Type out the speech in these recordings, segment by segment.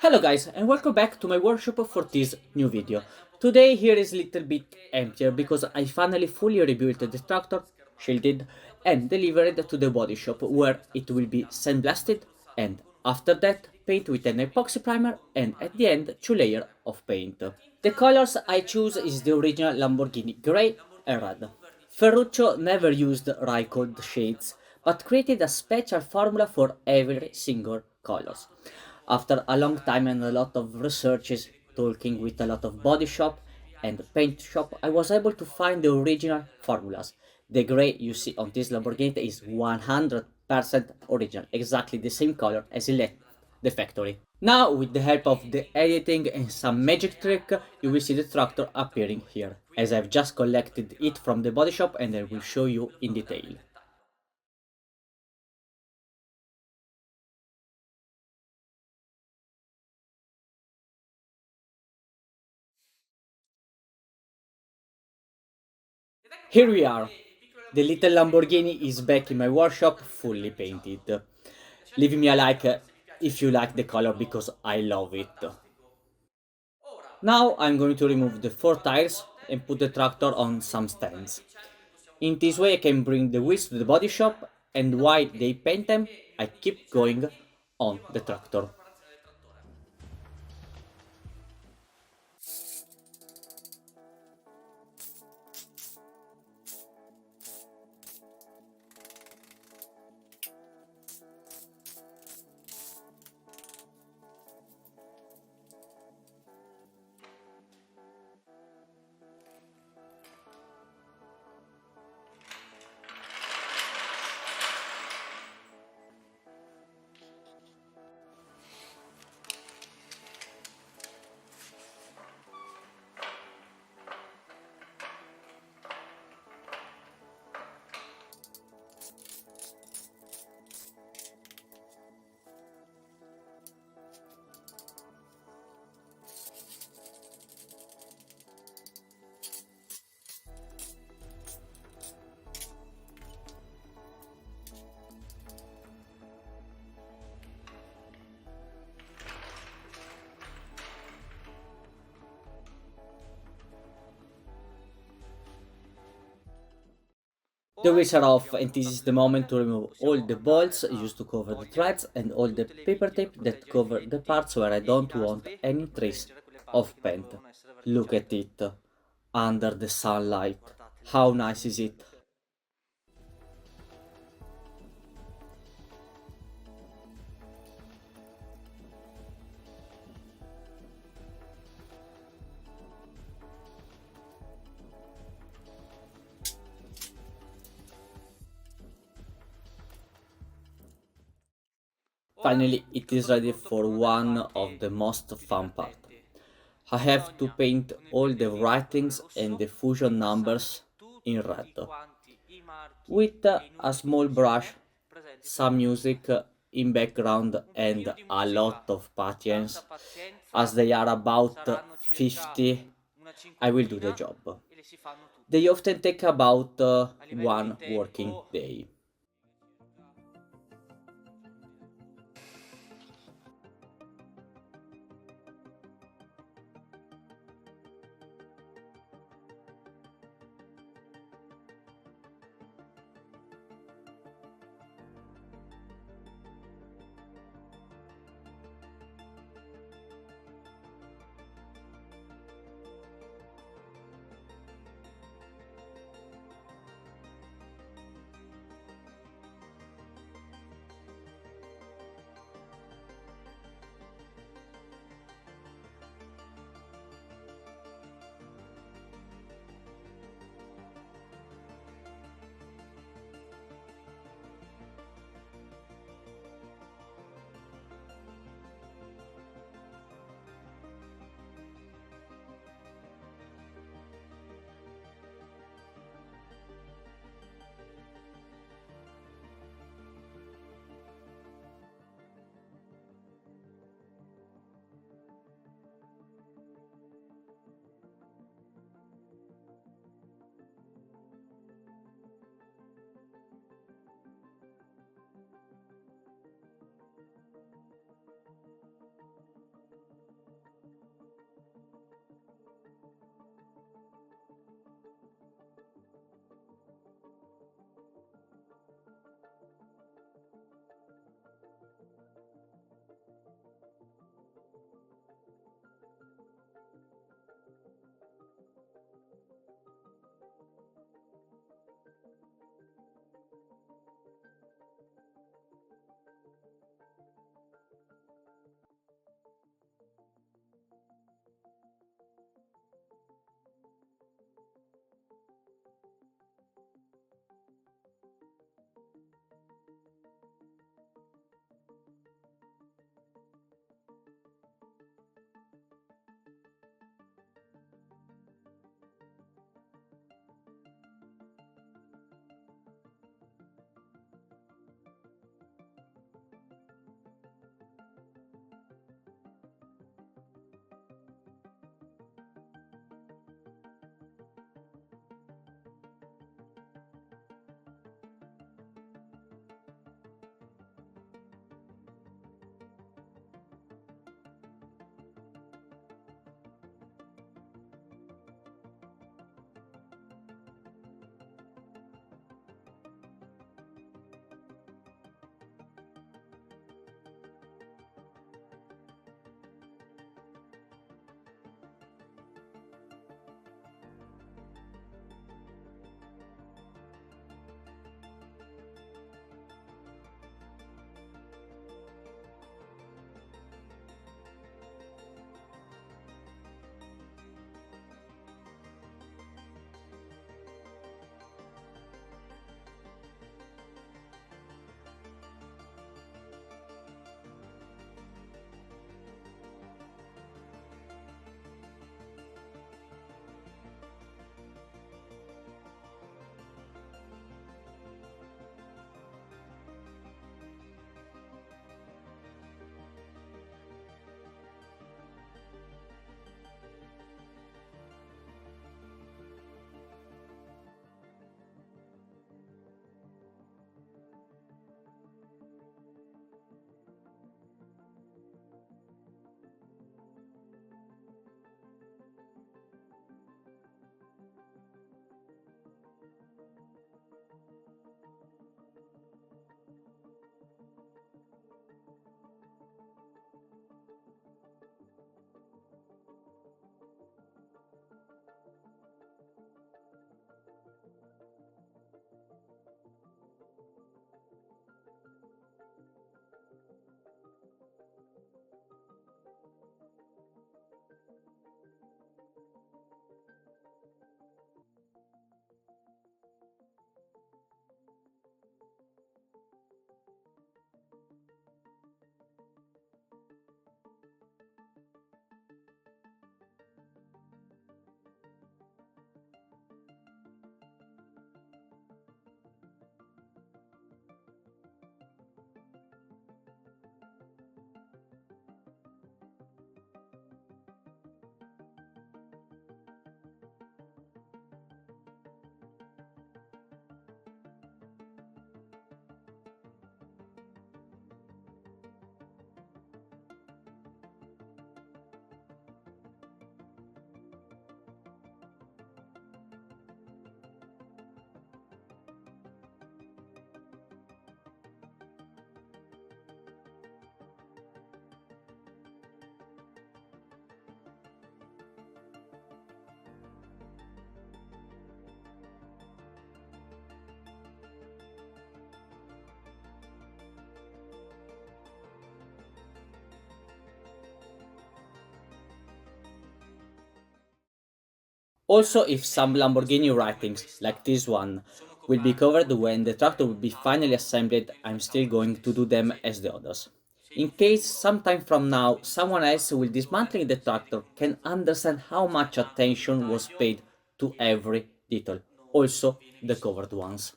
Hello guys and welcome back to my workshop for this new video. Today here is a little bit emptier because I finally fully rebuilt the tractor, shielded and delivered to the body shop where it will be sandblasted and after that paint with an epoxy primer and at the end 2 layers of paint. The colors I choose is the original Lamborghini grey and red. Ferruccio never used Raikkold shades, but created a special formula for every single colors. After a long time and a lot of researches, talking with a lot of body shop and paint shop, I was able to find the original formulas. The gray you see on this Lamborghini is 100% original, exactly the same color as it left the factory. Now, with the help of the editing and some magic trick, you will see the tractor appearing here, as I've just collected it from the body shop and I will show you in detail. Here we are. The little Lamborghini is back in my workshop, fully painted. Leave me a like if you like the color because I love it. Now I'm going to remove the 4 tires and put the tractor on some stands. In this way I can bring the wheels to the body shop and while they paint them, I keep going on the tractor. The wheels are off and this is the moment to remove all the bolts used to cover the threads and all the paper tape that cover the parts where I don't want any trace of paint. Look at it, under the sunlight. How nice is it? Finally, it is ready for one of the most fun part. I have to paint all the writings and the fusion numbers in red. With a small brush, some music in background and a lot of patience, as they are about 50, I will do the job. They often take about one working day. Also, if some Lamborghini writings, like this one, will be covered when the tractor will be finally assembled, I'm still going to do them as the others. In case sometime from now someone else will dismantling the tractor can understand how much attention was paid to every detail, also the covered ones.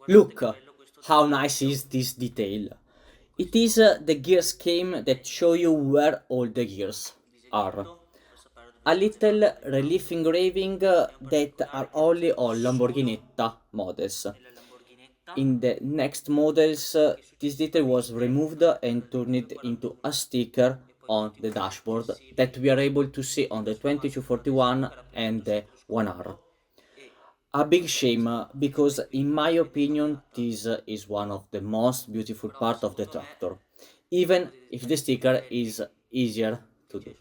Look, how nice is this detail. It is the gear scheme that show you where all the gears are. A little relief engraving that are only on Lamborghinetta models. In the next models, this detail was removed and turned into a sticker on the dashboard that we are able to see on the 2241 and the 1R. A big shame because in my opinion this is one of the most beautiful part of the tractor, even if the sticker is easier to do.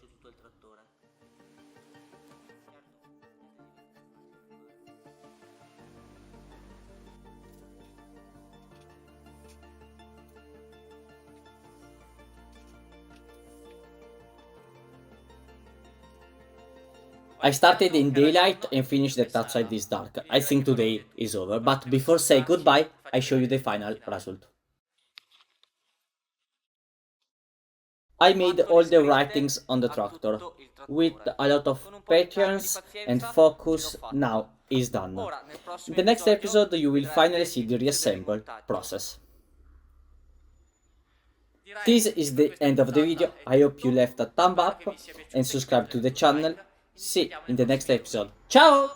I started in daylight and finished it outside this dark. I think today is over, but before say goodbye, I show you the final result. I made all the writings on the tractor with a lot of patience and focus. Now is done. In the next episode you will finally see the reassemble process. This is the end of the video. I hope you left a thumb up and subscribe to the channel. See you in the next episode. Ciao!